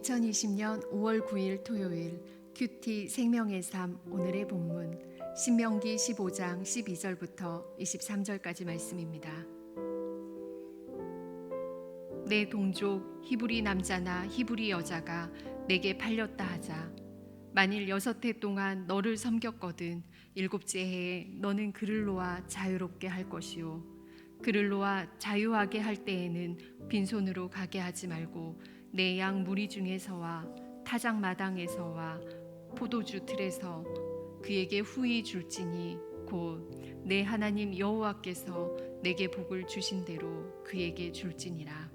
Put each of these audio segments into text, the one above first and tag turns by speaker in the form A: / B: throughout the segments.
A: 2020년 5월 9일 토요일 큐티 생명의 삶 오늘의 본문 신명기 15장 12절부터 23절까지 말씀입니다. 내 동족 히브리 남자나 히브리 여자가 내게 팔렸다 하자. 만일 6해 동안 너를 섬겼거든 7째 해에 너는 그를 놓아 자유롭게 할 것이요 그를 놓아 자유하게 할 때에는 빈손으로 가게 하지 말고 내 양 무리 중에서와 타작 마당에서와 포도주 틀에서 그에게 후히 줄지니 곧 내 하나님 여호와께서 내게 복을 주신 대로 그에게 줄지니라.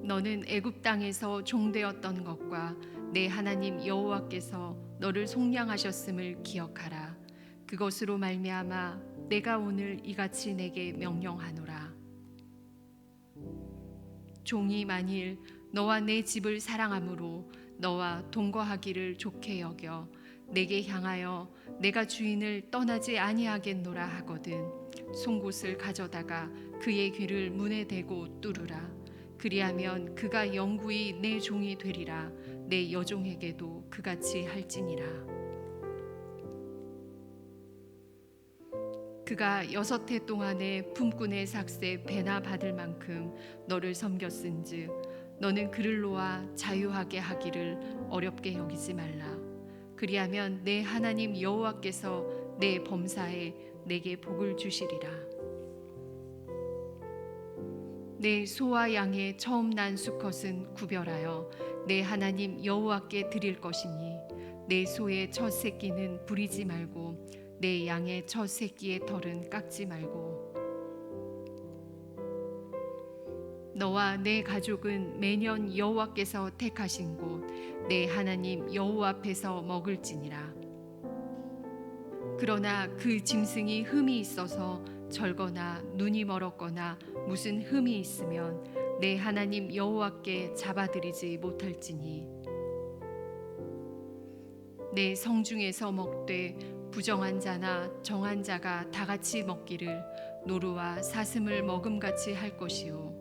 A: 너는 애굽 땅에서 종되었던 것과 내 하나님 여호와께서 너를 속량하셨음을 기억하라. 그것으로 말미암아 내가 오늘 이같이 내게 명령하노라. 종이 만일 너와 내 집을 사랑함으로 너와 동거하기를 좋게 여겨 내게 향하여 내가 주인을 떠나지 아니하겠노라 하거든 송곳을 가져다가 그의 귀를 문에 대고 뚫으라. 그리하면 그가 영구히 내 종이 되리라. 내 여종에게도 그같이 할지니라. 그가 6해 동안에 품꾼의 삭세 배나 받을 만큼 너를 섬겼은즉 너는 그를 놓아 자유하게 하기를 어렵게 여기지 말라. 그리하면 내 하나님 여호와께서 내 범사에 내게 복을 주시리라. 내 소와 양의 처음 난 수컷은 구별하여 내 하나님 여호와께 드릴 것이니 내 소의 첫 새끼는 부리지 말고 내 양의 첫 새끼의 털은 깎지 말고 너와 내 가족은 매년 여호와께서 택하신 곳 내 하나님 여호와 앞에서 먹을지니라. 그러나 그 짐승이 흠이 있어서 절거나 눈이 멀었거나 무슨 흠이 있으면 내 하나님 여호와께 잡아들이지 못할지니 내 성중에서 먹되 부정한 자나 정한 자가 다 같이 먹기를 노루와 사슴을 먹음같이 할 것이요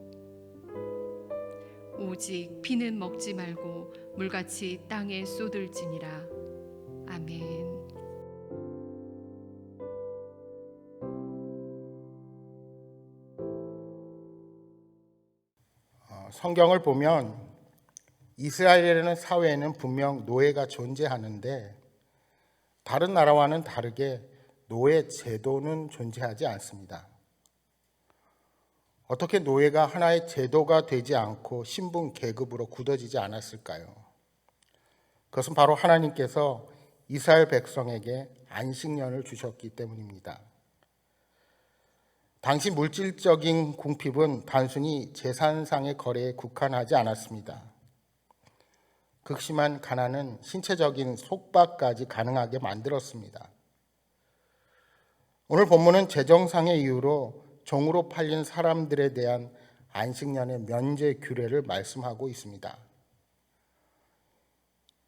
A: 오직 피는 먹지 말고 물같이 땅에 쏟을지니라. 아멘.
B: 성경을 보면 이스라엘이라는 사회에는 분명 노예가 존재하는데 다른 나라와는 다르게 노예 제도는 존재하지 않습니다. 어떻게 노예가 하나의 제도가 되지 않고 신분 계급으로 굳어지지 않았을까요? 그것은 바로 하나님께서 이스라엘 백성에게 안식년을 주셨기 때문입니다. 당시 물질적인 궁핍은 단순히 재산상의 거래에 국한하지 않았습니다. 극심한 가난은 신체적인 속박까지 가능하게 만들었습니다. 오늘 본문은 재정상의 이유로 종으로 팔린 사람들에 대한 안식년의 면제 규례를 말씀하고 있습니다.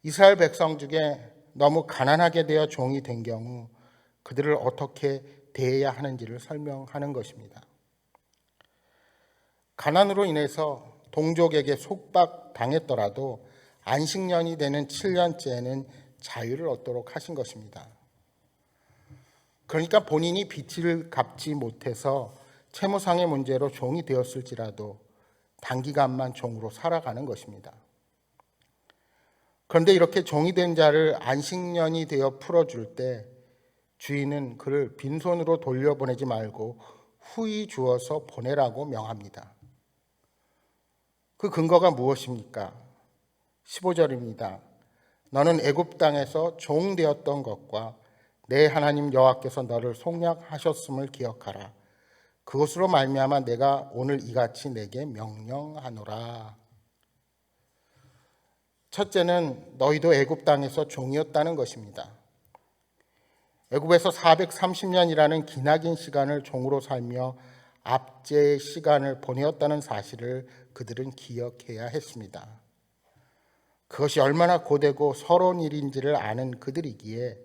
B: 이스라엘 백성 중에 너무 가난하게 되어 종이 된 경우 그들을 어떻게 대해야 하는지를 설명하는 것입니다. 가난으로 인해서 동족에게 속박당했더라도 안식년이 되는 7년째에는 자유를 얻도록 하신 것입니다. 그러니까 본인이 빚을 갚지 못해서 채무상의 문제로 종이 되었을지라도 단기간만 종으로 살아가는 것입니다. 그런데 이렇게 종이 된 자를 안식년이 되어 풀어줄 때 주인은 그를 빈손으로 돌려보내지 말고 후히 주어서 보내라고 명합니다. 그 근거가 무엇입니까? 15절입니다. 너는 애굽 땅에서 종 되었던 것과 내 하나님 여호와께서 너를 속량하셨음을 기억하라. 그것으로 말미암아 내가 오늘 이같이 내게 명령하노라. 첫째는 너희도 애굽 땅에서 종이었다는 것입니다. 애굽에서 430년이라는 기나긴 시간을 종으로 살며 압제의 시간을 보내었다는 사실을 그들은 기억해야 했습니다. 그것이 얼마나 고되고 서러운 일인지를 아는 그들이기에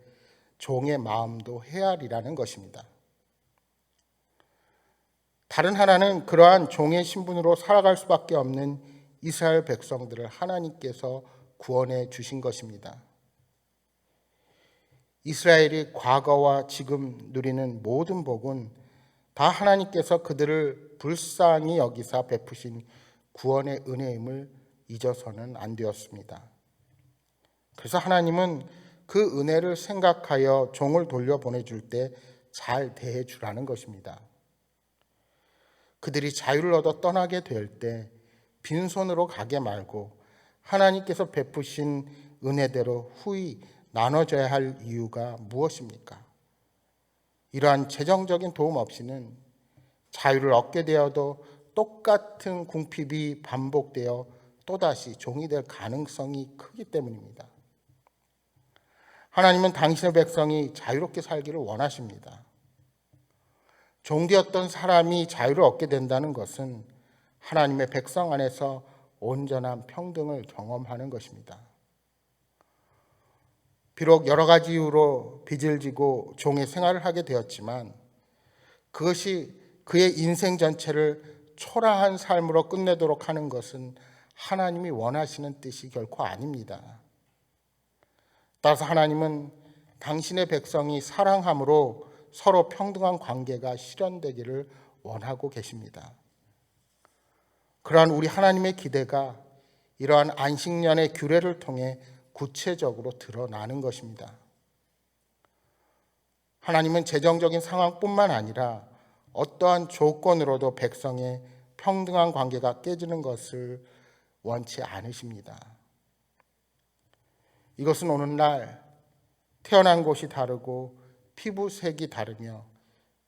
B: 종의 마음도 헤아리라는 것입니다. 다른 하나는 그러한 종의 신분으로 살아갈 수밖에 없는 이스라엘 백성들을 하나님께서 구원해 주신 것입니다. 이스라엘이 과거와 지금 누리는 모든 복은 다 하나님께서 그들을 불쌍히 여기사 베푸신 구원의 은혜임을 잊어서는 안 되었습니다. 그래서 하나님은 그 은혜를 생각하여 종을 돌려보내줄 때 잘 대해주라는 것입니다. 그들이 자유를 얻어 떠나게 될 때 빈손으로 가게 말고 하나님께서 베푸신 은혜대로 후히 나눠져야 할 이유가 무엇입니까? 이러한 재정적인 도움 없이는 자유를 얻게 되어도 똑같은 궁핍이 반복되어 또다시 종이 될 가능성이 크기 때문입니다. 하나님은 당신의 백성이 자유롭게 살기를 원하십니다. 종되었던 사람이 자유를 얻게 된다는 것은 하나님의 백성 안에서 온전한 평등을 경험하는 것입니다. 비록 여러 가지 이유로 빚을 지고 종의 생활을 하게 되었지만 그것이 그의 인생 전체를 초라한 삶으로 끝내도록 하는 것은 하나님이 원하시는 뜻이 결코 아닙니다. 따라서 하나님은 당신의 백성이 사랑함으로 서로 평등한 관계가 실현되기를 원하고 계십니다. 그러한 우리 하나님의 기대가 이러한 안식년의 규례를 통해 구체적으로 드러나는 것입니다. 하나님은 재정적인 상황뿐만 아니라 어떠한 조건으로도 백성의 평등한 관계가 깨지는 것을 원치 않으십니다. 이것은 오늘날 태어난 곳이 다르고 피부색이 다르며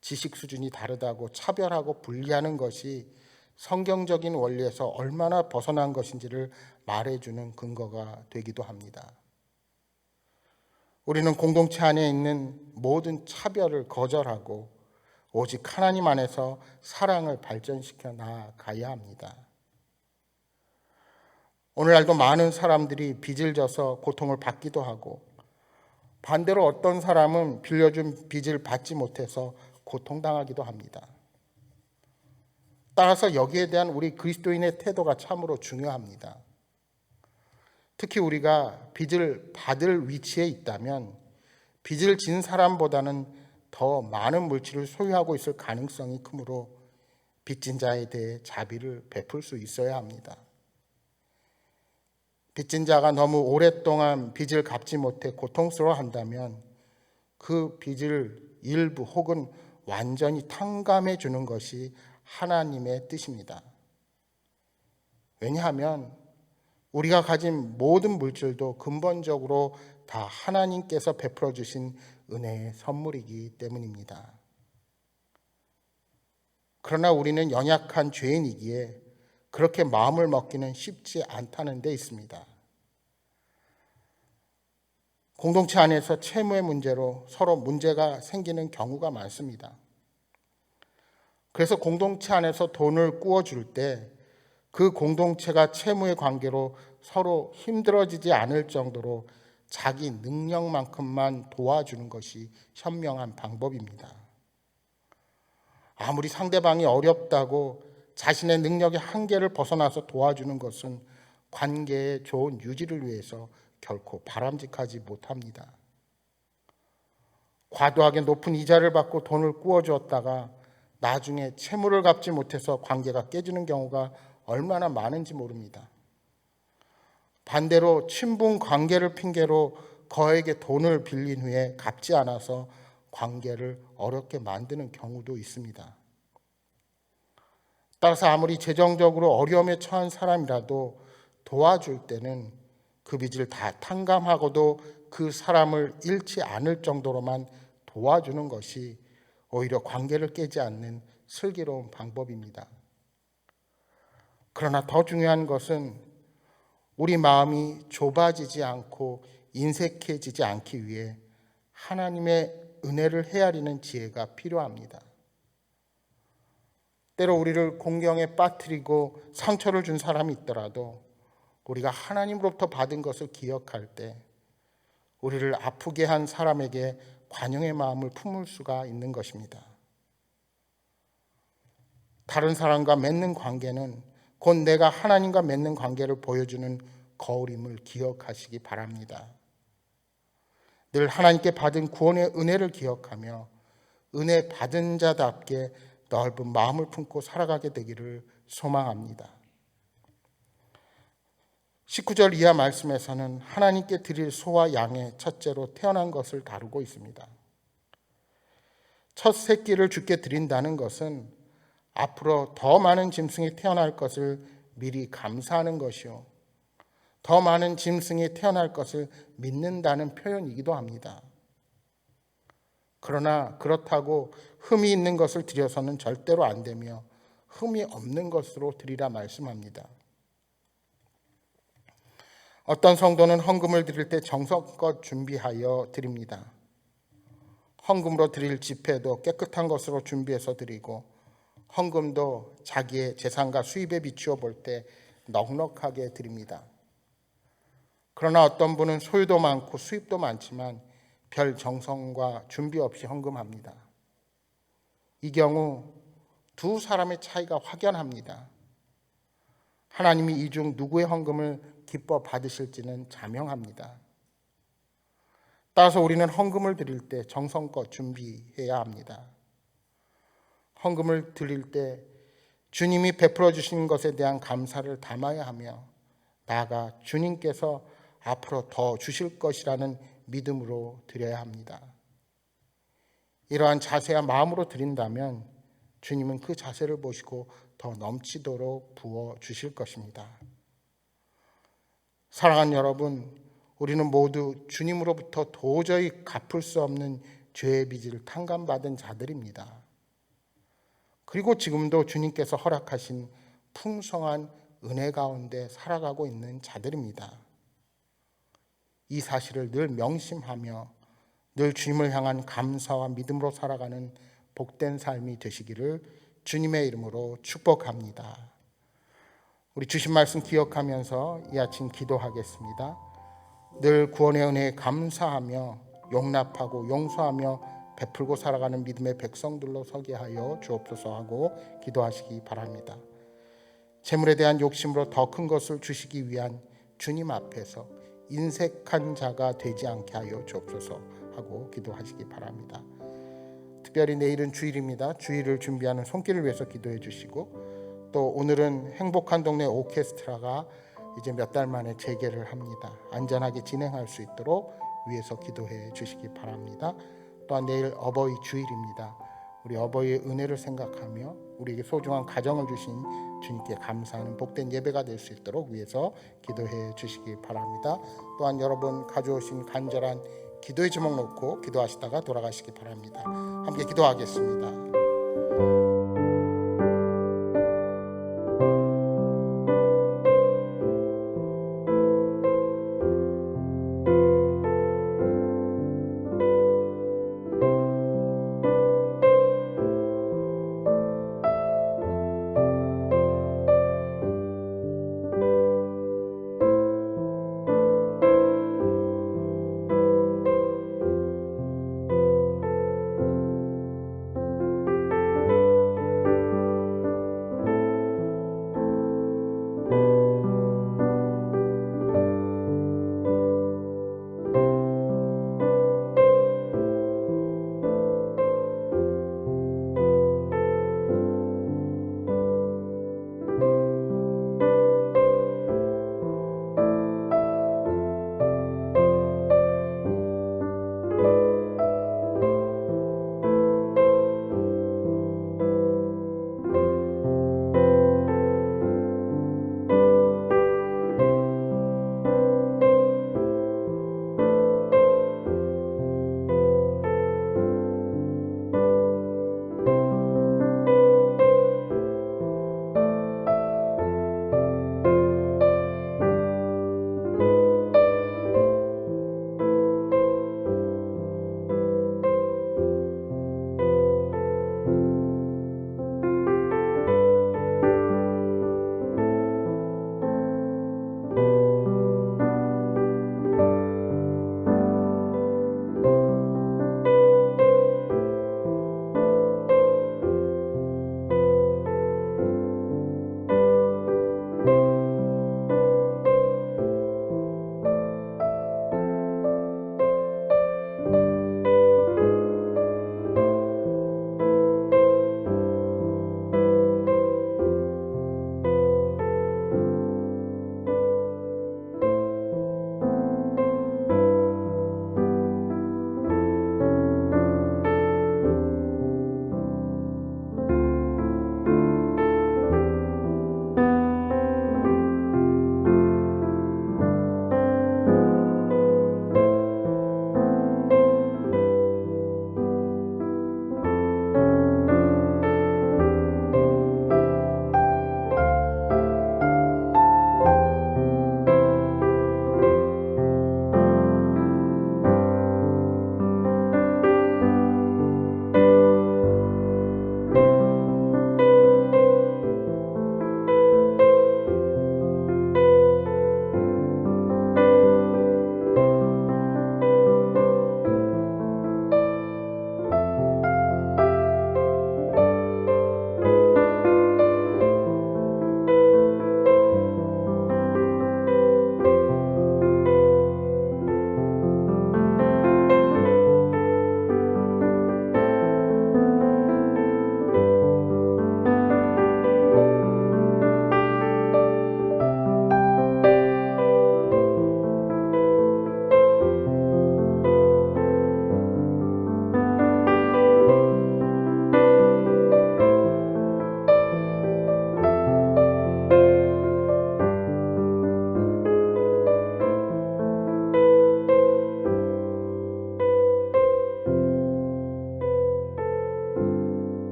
B: 지식 수준이 다르다고 차별하고 분리하는 것이 성경적인 원리에서 얼마나 벗어난 것인지를 말해주는 근거가 되기도 합니다. 우리는 공동체 안에 있는 모든 차별을 거절하고 오직 하나님 안에서 사랑을 발전시켜 나아가야 합니다. 오늘날도 많은 사람들이 빚을 져서 고통을 받기도 하고 반대로 어떤 사람은 빌려준 빚을 받지 못해서 고통당하기도 합니다. 따라서 여기에 대한 우리 그리스도인의 태도가 참으로 중요합니다. 특히 우리가 빚을 받을 위치에 있다면 빚을 진 사람보다는 더 많은 물질을 소유하고 있을 가능성이 크므로 빚진 자에 대해 자비를 베풀 수 있어야 합니다. 빚진 자가 너무 오랫동안 빚을 갚지 못해 고통스러워한다면 그 빚을 일부 혹은 완전히 탕감해 주는 것이 하나님의 뜻입니다. 왜냐하면 우리가 가진 모든 물질도 근본적으로 다 하나님께서 베풀어 주신 은혜의 선물이기 때문입니다. 그러나 우리는 연약한 죄인이기에 그렇게 마음을 먹기는 쉽지 않다는 데 있습니다. 공동체 안에서 채무의 문제로 서로 문제가 생기는 경우가 많습니다. 그래서 공동체 안에서 돈을 꾸어줄 때 그 공동체가 채무의 관계로 서로 힘들어지지 않을 정도로 자기 능력만큼만 도와주는 것이 현명한 방법입니다. 아무리 상대방이 어렵다고 자신의 능력의 한계를 벗어나서 도와주는 것은 관계의 좋은 유지를 위해서 결코 바람직하지 못합니다. 과도하게 높은 이자를 받고 돈을 꾸어주었다가 나중에 채무를 갚지 못해서 관계가 깨지는 경우가 얼마나 많은지 모릅니다. 반대로 친분 관계를 핑계로 거액의 돈을 빌린 후에 갚지 않아서 관계를 어렵게 만드는 경우도 있습니다. 따라서 아무리 재정적으로 어려움에 처한 사람이라도 도와줄 때는 그 빚을 다 탕감하고도 그 사람을 잃지 않을 정도로만 도와주는 것이 오히려 관계를 깨지 않는 슬기로운 방법입니다. 그러나 더 중요한 것은 우리 마음이 좁아지지 않고 인색해지지 않기 위해 하나님의 은혜를 헤아리는 지혜가 필요합니다. 때로 우리를 공경에 빠뜨리고 상처를 준 사람이 있더라도 우리가 하나님으로부터 받은 것을 기억할 때 우리를 아프게 한 사람에게 관용의 마음을 품을 수가 있는 것입니다. 다른 사람과 맺는 관계는 곧 내가 하나님과 맺는 관계를 보여주는 거울임을 기억하시기 바랍니다. 늘 하나님께 받은 구원의 은혜를 기억하며 은혜 받은 자답게 넓은 마음을 품고 살아가게 되기를 소망합니다. 19절 이하 말씀에서는 하나님께 드릴 소와 양의 첫째로 태어난 것을 다루고 있습니다. 첫 새끼를 주께 드린다는 것은 앞으로 더 많은 짐승이 태어날 것을 미리 감사하는 것이요, 더 많은 짐승이 태어날 것을 믿는다는 표현이기도 합니다. 그러나 그렇다고 흠이 있는 것을 드려서는 절대로 안 되며 흠이 없는 것으로 드리라 말씀합니다. 어떤 성도는 헌금을 드릴 때 정성껏 준비하여 드립니다. 헌금으로 드릴 지폐도 깨끗한 것으로 준비해서 드리고 헌금도 자기의 재산과 수입에 비추어 볼 때 넉넉하게 드립니다. 그러나 어떤 분은 소유도 많고 수입도 많지만 별 정성과 준비 없이 헌금합니다. 이 경우 두 사람의 차이가 확연합니다. 하나님이 이 중 누구의 헌금을 기뻐 받으실지는 자명합니다. 따라서 우리는 헌금을 드릴 때 정성껏 준비해야 합니다. 헌금을 드릴 때 주님이 베풀어 주신 것에 대한 감사를 담아야 하며 나아가 주님께서 앞으로 더 주실 것이라는 믿음으로 드려야 합니다. 이러한 자세와 마음으로 드린다면 주님은 그 자세를 보시고 더 넘치도록 부어 주실 것입니다. 사랑하는 여러분, 우리는 모두 주님으로부터 도저히 갚을 수 없는 죄의 빚을 탕감받은 자들입니다. 그리고 지금도 주님께서 허락하신 풍성한 은혜 가운데 살아가고 있는 자들입니다. 이 사실을 늘 명심하며 늘 주님을 향한 감사와 믿음으로 살아가는 복된 삶이 되시기를 주님의 이름으로 축복합니다. 우리 주신 말씀 기억하면서 이 아침 기도하겠습니다. 늘 구원의 은혜에 감사하며 용납하고 용서하며 베풀고 살아가는 믿음의 백성들로 서게 하여 주옵소서 하고 기도하시기 바랍니다. 재물에 대한 욕심으로 더 큰 것을 주시기 위한 주님 앞에서 인색한 자가 되지 않게 하여 주옵소서 하고 기도하시기 바랍니다. 특별히 내일은 주일입니다. 주일을 준비하는 손길을 위해서 기도해 주시고 또 오늘은 행복한 동네 오케스트라가 이제 몇 달 만에 재개를 합니다. 안전하게 진행할 수 있도록 위해서 기도해 주시기 바랍니다. 또한 내일 어버이 주일입니다. 우리 어버이의 은혜를 생각하며 우리에게 소중한 가정을 주신 주님께 감사하는 복된 예배가 될 수 있도록 위해서 기도해 주시기 바랍니다. 또한 여러분 가져오신 간절한 기도의 제목 놓고 기도하시다가 돌아가시기 바랍니다. 함께 기도하겠습니다.